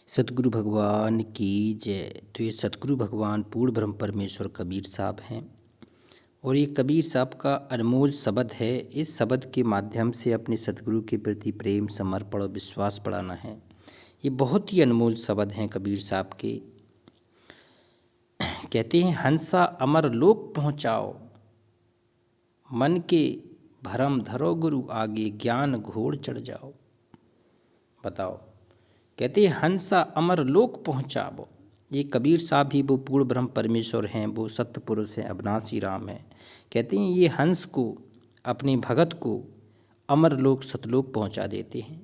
सतगुरु भगवान की जय। तो ये सतगुरु भगवान पूर्ण ब्रह्म परमेश्वर कबीर साहब हैं और ये कबीर साहब का अनमोल शब्द है। इस शब्द के माध्यम से अपने सतगुरु के प्रति प्रेम, समर्पण और विश्वास बढ़ाना है। ये बहुत ही अनमोल शब्द हैं कबीर साहब के। कहते हैं, हंसा अमर लोक पहुँचाओ, मन के भरम धरो गुरु आगे, ज्ञान घोड़ चढ़ जाओ। बताओ, कहते हैं हंसा अमर लोक पहुँचाओ। ये कबीर साहब ही वो पूर्ण ब्रह्म परमेश्वर हैं, वो सत्य पुरुष हैं, अविनाशी राम हैं। कहते हैं ये हंस को, अपने भगत को अमर लोक सतलोक पहुँचा देते हैं।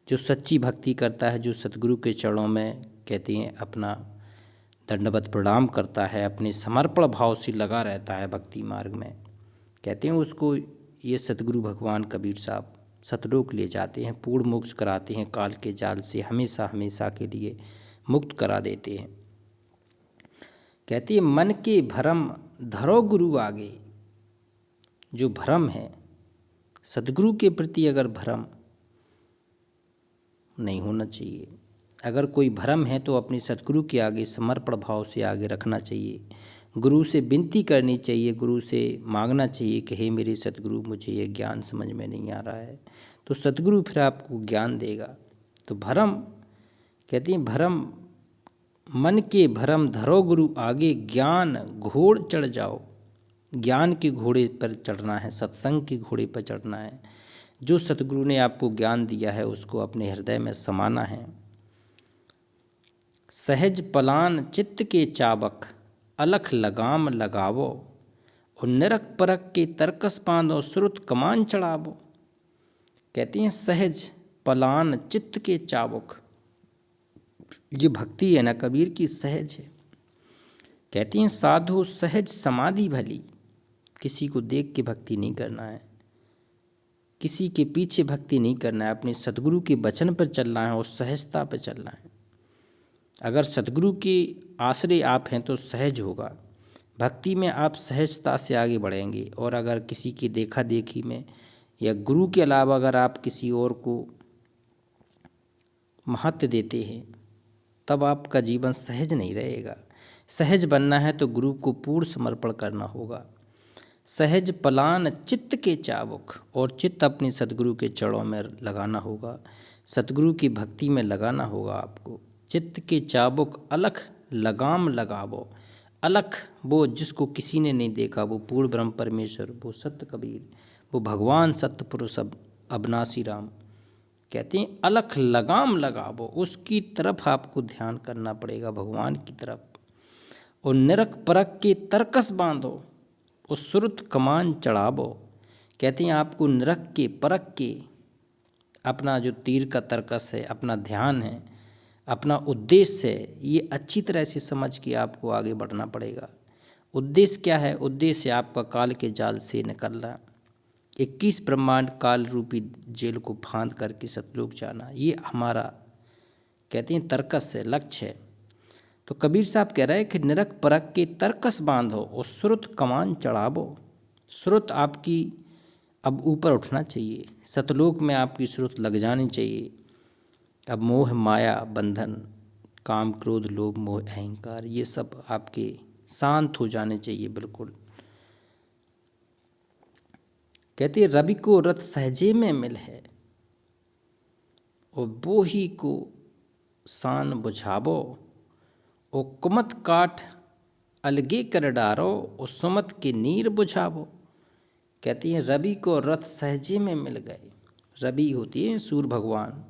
जो सच्ची भक्ति करता है, जो सतगुरु के चरणों में कहते हैं अपना दंडवत प्रणाम करता है, अपने समर्पण भाव से लगा रहता है भक्ति मार्ग में, कहते हैं उसको ये सतगुरु भगवान कबीर साहब सतलोक ले जाते हैं, पूर्ण मोक्ष कराते हैं, काल के जाल से हमेशा हमेशा के लिए मुक्त करा देते हैं। कहते हैं मन के भरम धरो गुरु आगे। जो भरम है, सतगुरु के प्रति अगर भरम नहीं होना चाहिए। अगर कोई भरम है तो अपने सतगुरु के आगे समर्पण भाव से आगे रखना चाहिए। गुरु से विनती करनी चाहिए, गुरु से मांगना चाहिए कि हे मेरे सतगुरु, मुझे ये ज्ञान समझ में नहीं आ रहा है। तो सतगुरु फिर आपको ज्ञान देगा। तो भरम, कहते हैं भरम, मन के भरम धरो गुरु आगे, ज्ञान घोड़ चढ़ जाओ। ज्ञान के घोड़े पर चढ़ना है, सत्संग के घोड़े पर चढ़ना है। जो सतगुरु ने आपको ज्ञान दिया है उसको अपने हृदय में समाना है। सहज पलान चित्त के चाबक, अलख लगाम लगावो, और निरख परख के तरकस बांधो, श्रुत कमान चढ़ावो। कहते हैं सहज पलान चित्त के चाबुक। ये भक्ति है ना कबीर की, सहज है। कहते हैं साधु सहज समाधि भली। किसी को देख के भक्ति नहीं करना है, किसी के पीछे भक्ति नहीं करना है, अपने सतगुरु के वचन पर चलना है और सहजता पर चलना है। अगर सतगुरु के आश्रय आप हैं तो सहज होगा, भक्ति में आप सहजता से आगे बढ़ेंगे। और अगर किसी की देखा देखी में या गुरु के अलावा अगर आप किसी और को महत्व देते हैं तब आपका जीवन सहज नहीं रहेगा। सहज बनना है तो गुरु को पूर्ण समर्पण करना होगा। सहज पलान चित्त के चाबुक, और चित्त अपने सतगुरु के चरणों में लगाना होगा, सतगुरु की भक्ति में लगाना होगा आपको। चित्त के चाबुक अलख लगाम लगावो। अलख वो जिसको किसी ने नहीं देखा, वो पूर्ण ब्रह्म परमेश्वर, वो सत्य कबीर, वो भगवान सत्य पुरुष अविनाशी राम। कहते हैं अलख लगाम लगावो, उसकी तरफ आपको ध्यान करना पड़ेगा, भगवान की तरफ। और निरख परख के तरकस बांधो, और श्रुत कमान चढ़ावो। कहते हैं आपको निरख के परख के अपना जो तीर का तरकस है, अपना ध्यान है, अपना उद्देश्य है, ये अच्छी तरह से समझ के आपको आगे बढ़ना पड़ेगा। उद्देश्य क्या है? उद्देश्य आपका काल के जाल से निकलना, 21 ब्रह्मांड काल रूपी जेल को फांद करके सतलोक जाना, ये हमारा कहते हैं तर्कस है, लक्ष्य है। तो कबीर साहब कह रहे हैं कि निरख परख के तरकस बांधो और श्रुत कमान चढ़ावो। श्रुत आपकी अब ऊपर उठना चाहिए, सतलोक में आपकी श्रुत लग जानी चाहिए। अब मोह माया बंधन, काम क्रोध लोभ मोह अहंकार, ये सब आपके शांत हो जाने चाहिए बिल्कुल। कहते हैं रवि को रथ सहजे में मिल है, और बोही को सान बुझावो, और कुमत काठ अलगे कर डारो, और सुमत के नीर बुझावो। कहती हैं रवि को रथ सहजे में मिल गए। रवि होती है सूर्य भगवान,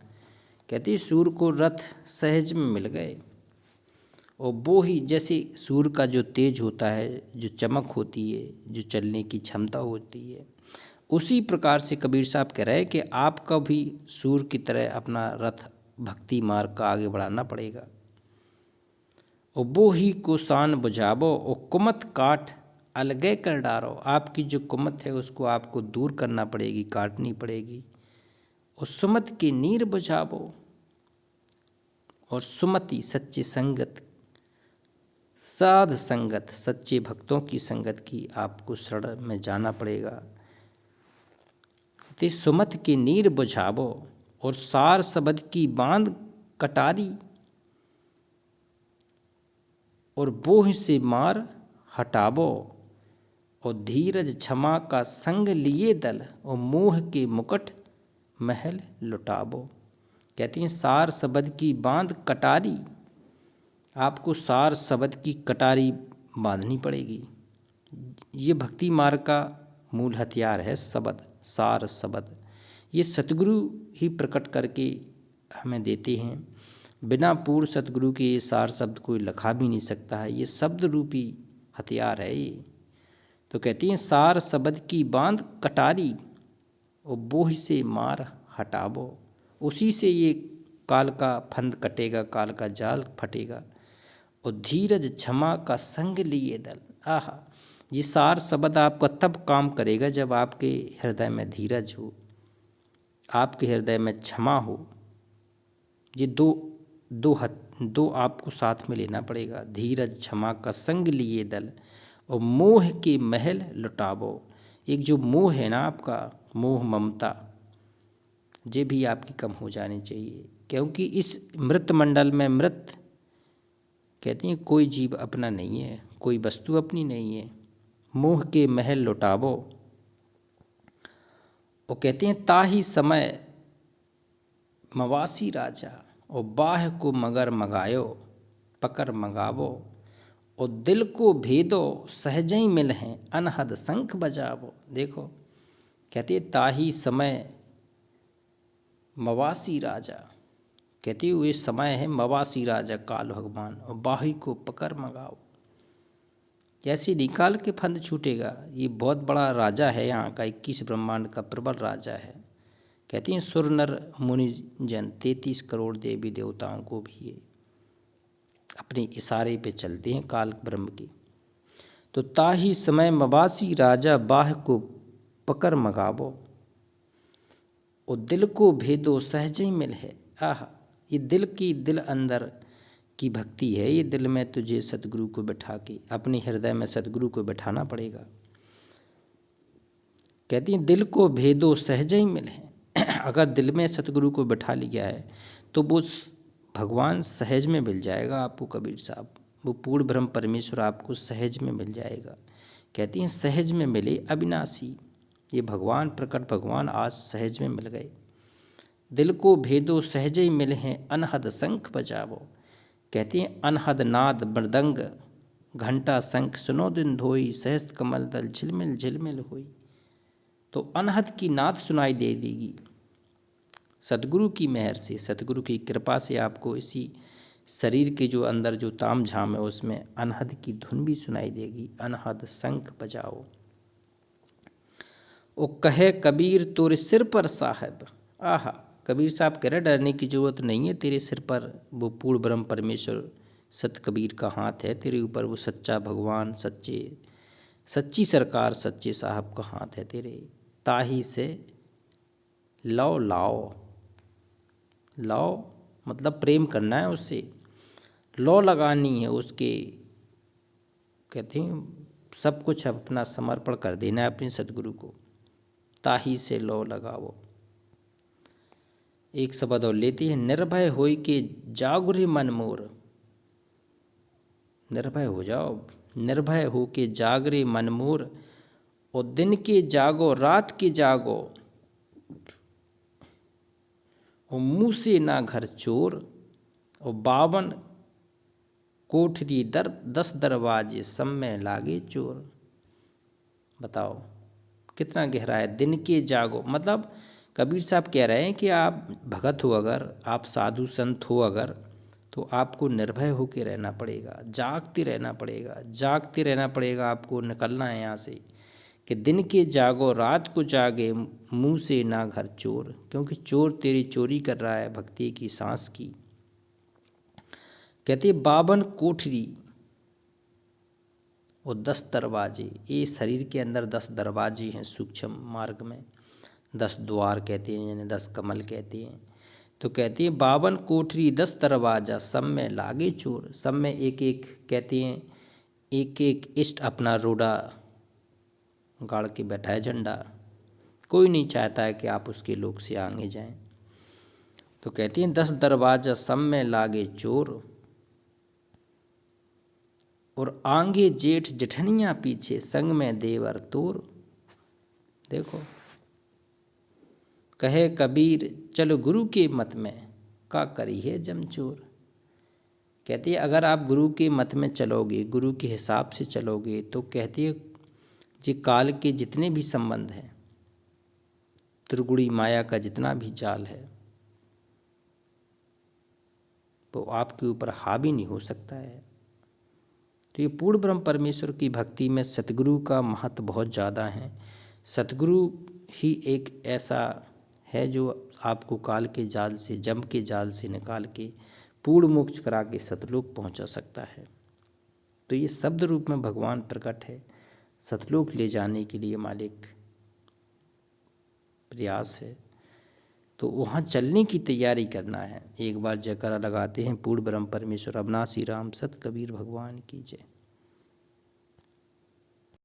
कहती है सूर्य को रथ सहज में मिल गए। और वो ही जैसे सूर्य का जो तेज होता है, जो चमक होती है, जो चलने की क्षमता होती है, उसी प्रकार से कबीर साहब कह रहे हैं कि आपका भी सूर्य की तरह अपना रथ भक्ति मार्ग का आगे बढ़ाना पड़ेगा। और वो ही को सान बुझावो, और कुमत काट अलगे कर डारो। आपकी जो कुमत है उसको आपको दूर करना पड़ेगी, काटनी पड़ेगी। और सुमत की नीर बुझावो, और सुमति सच्ची संगत, साध संगत, सच्चे भक्तों की संगत की आपको शरण में जाना पड़ेगा। सुमत की नीर बुझावो, और सार शब्द की बांध कटारी। और बोह से मार हटावो, और धीरज क्षमा का संग लिए दल, और मोह के मुकुट महल लुटावो। कहती हैं सार शब्द की बांध कटारी, आपको सार शब्द की कटारी बांधनी पड़ेगी। ये भक्ति मार्ग का मूल हथियार है शब्द, सार शब्द। ये सतगुरु ही प्रकट करके हमें देते हैं। बिना पूर्ण सतगुरु के ये सार शब्द कोई लिखा भी नहीं सकता है। ये शब्द रूपी हथियार है ये। तो कहती हैं सार शब्द की बांध कटारी, और बोह से मार हटावो। उसी से ये काल का फंद कटेगा, काल का जाल फटेगा। और धीरज क्षमा का संग लिए दल, आहा, ये सार शब्द आपका तब काम करेगा जब आपके हृदय में धीरज हो, आपके हृदय में क्षमा हो। ये दो आपको साथ में लेना पड़ेगा। धीरज क्षमा का संग लिए दल, और मोह के महल लुटावो। एक जो मोह है ना आपका, मोह ममता, ये भी आपकी कम हो जानी चाहिए। क्योंकि इस मृत मंडल में मृत, कहती हैं कोई जीव अपना नहीं है, कोई वस्तु अपनी नहीं है। मोह के महल लुटावो। और कहते हैं ताही समय मवासी राजा, और बाह को मगर मगायो पकर मंगावो, और दिल को भेदो सहजई मिल हैं अनहद शंख बजावो। देखो कहते ताही समय मवासी राजा, कहते हुए समय है मवासी राजा काल भगवान, और बाही को पकड़ मंगाओ। जैसे निकाल के फंद छूटेगा। ये बहुत बड़ा राजा है, यहाँ का 21 ब्रह्मांड का प्रबल राजा है। कहती हैं सुर नर मुनि जन 33 करोड़ देवी देवताओं को भी ये अपने इशारे पे चलते हैं काल ब्रह्म के। तो ताही समय मवासी राजा बाह को पकड़ मंगावो, और दिल को भेदो सहज ही मिल है। आह, ये दिल अंदर की भक्ति है। ये दिल में तुझे सतगुरु को बैठा के, अपने हृदय में सतगुरु को बैठाना पड़ेगा। कहती हैं दिल को भेदो सहज ही मिल है। अगर दिल में सतगुरु को बैठा लिया है तो वो भगवान सहज में मिल जाएगा आपको। कबीर साहब, वो पूर्ण ब्रह्म परमेश्वर आपको सहज में मिल जाएगा। कहती हैं सहज में मिले अविनाशी, ये भगवान प्रकट भगवान आज सहज में मिल गए। दिल को भेदो सहज ही मिले हैं अनहद शंख बजावो। कहती हैं अनहद नाद मृदंग घंटा शंख सुनो दिन धोई, सहस्त्र कमल दल झिलमिल झिलमिल होई। तो अनहद की नाद सुनाई दे देगी सतगुरु की मेहर से, सतगुरु की कृपा से। आपको इसी शरीर के जो अंदर जो ताम झाम है उसमें अनहद की धुन भी सुनाई देगी। अनहद शंख बजाओ। ओ कहे कबीर तोरे सिर पर साहब, आहा, कबीर साहब कह रहे डरने की जरूरत नहीं है, तेरे सिर पर वो पूर्ण ब्रह्म परमेश्वर सत कबीर का हाथ है। तेरे ऊपर वो सच्चा भगवान, सच्ची सरकार, सच्चे साहब का हाथ है तेरे। ताही से लाओ लाओ, लाओ मतलब प्रेम करना है उससे, लौ लगानी है उसके। कहते हैं सब कुछ अपना समर्पण कर देना है अपने सतगुरु को। ताही से लौ लगाओ। एक शब्द और लेती है निर्भय होई के जागुरे मन मोर। निर्भय हो जाओ, निर्भय हो के जागरे मन मोर, और दिन के जागो रात के जागो, और मुँह से ना घर चोर, और 52 कोठरी 10 दरवाजे सब में लागे चोर। बताओ कितना गहरा है। दिन के जागो मतलब कबीर साहब कह रहे हैं कि आप भगत हो अगर, आप साधु संत हो अगर, तो आपको निर्भय होकर रहना पड़ेगा, जागते रहना पड़ेगा, जागते रहना पड़ेगा। आपको निकलना है यहाँ से कि दिन के जागो रात को जागे, मुँह से ना घर चोर, क्योंकि चोर तेरी चोरी कर रहा है भक्ति की सांस की। कहते 52 कोठरी और 10 दरवाजे। ये शरीर के अंदर 10 दरवाजे हैं सूक्ष्म मार्ग में, 10 द्वार कहते हैं, यानी 10 कमल कहते हैं। तो कहते हैं 52 कोठरी 10 दरवाजा, सब में लागे चोर। सब में एक एक, कहते हैं एक एक इष्ट अपना रोड़ा गाड़ के बैठा है झंडा। कोई नहीं चाहता है कि आप उसके लोक से आगे जाएं। तो कहते हैं 10 दरवाजा सब में लागे चोर, और आगे जेठ जेठनियाँ पीछे, संग में देवर तोर। देखो, कहे कबीर चलो गुरु के मत में, का करी है जमचोर। कहती है अगर आप गुरु के मत में चलोगे, गुरु के हिसाब से चलोगे, तो कहती है जी काल के जितने भी संबंध हैं, त्रिगुणी माया का जितना भी जाल है, वो आपके ऊपर हावी नहीं हो सकता है। तो ये पूर्ण ब्रह्म परमेश्वर की भक्ति में सतगुरु का महत्व बहुत ज़्यादा है। सतगुरु ही एक ऐसा है जो आपको काल के जाल से, जम के जाल से निकाल के पूर्ण मोक्ष करा के सतलोक पहुंचा सकता है। तो ये शब्द रूप में भगवान प्रकट है, सतलोक ले जाने के लिए मालिक प्रयास है। तो वहाँ चलने की तैयारी करना है। एक बार जयकारा लगाते हैं पूर्ण ब्रह्म परमेश्वर अविनाशी राम सत कबीर भगवान की जय।